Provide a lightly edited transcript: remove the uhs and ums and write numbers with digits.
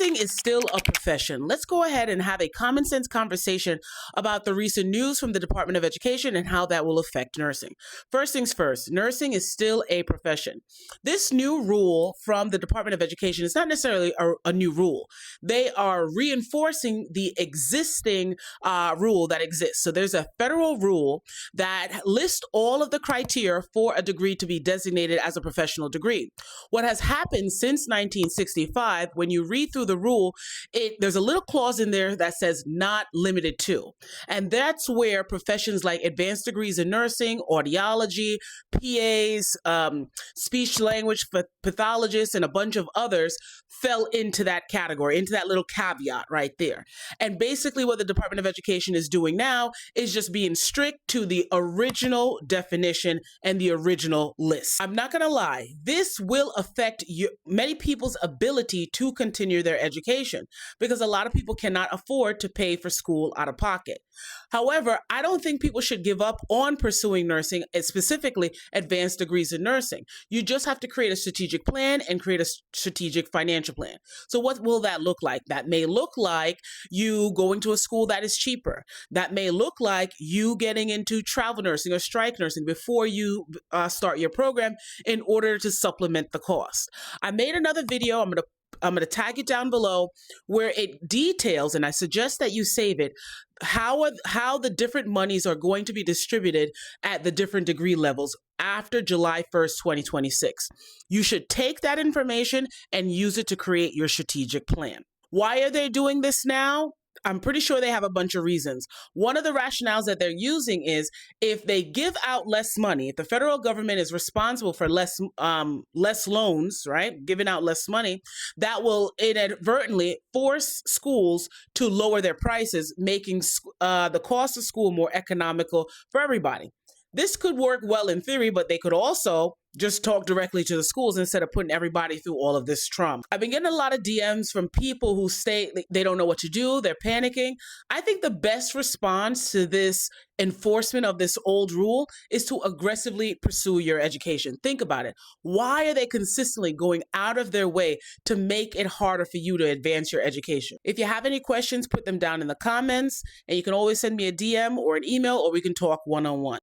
Nursing is still a profession. Let's go ahead and have a common sense conversation about the recent news from the Department of Education and how that will affect nursing. First things first, nursing is still a profession. This new rule from the Department of Education is not necessarily a new rule. They are reinforcing the existing rule that exists. So there's a federal rule that lists all of the criteria for a degree to be designated as a professional degree. What has happened since 1965, when you read through the rule, there's a little clause in there that says not limited to. And that's where professions like advanced degrees in nursing, audiology, PAs, speech language pathologists, and a bunch of others fell into that category, into that little caveat right there. And basically what the Department of Education is doing now is just being strict to the original definition and the original list. I'm not going to lie, this will affect many people's ability to continue their education because a lot of people cannot afford to pay for school out of pocket. However, I don't think people should give up on pursuing nursing, specifically advanced degrees in nursing. You just have to create a strategic plan and create a strategic financial plan. So what will that look like? That may look like you going to a school that is cheaper. That may look like you getting into travel nursing or strike nursing before you start your program in order to supplement the cost. I made another video. I'm going to tag it down below where it details, and I suggest that you save it, how the different monies are going to be distributed at the different degree levels after July 1st, 2026. You should take that information and use it to create your strategic plan. Why are they doing this now? I'm pretty sure they have a bunch of reasons. One of the rationales that they're using is if they give out less money, if the federal government is responsible for less loans, right, giving out less money, that will inadvertently force schools to lower their prices, making the cost of school more economical for everybody. This could work well in theory, but they could also just talk directly to the schools instead of putting everybody through all of this trauma. I've been getting a lot of DMs from people who state they don't know what to do, they're panicking. I think the best response to this enforcement of this old rule is to aggressively pursue your education. Think about it. Why are they consistently going out of their way to make it harder for you to advance your education? If you have any questions, put them down in the comments, and you can always send me a DM or an email, or we can talk one-on-one.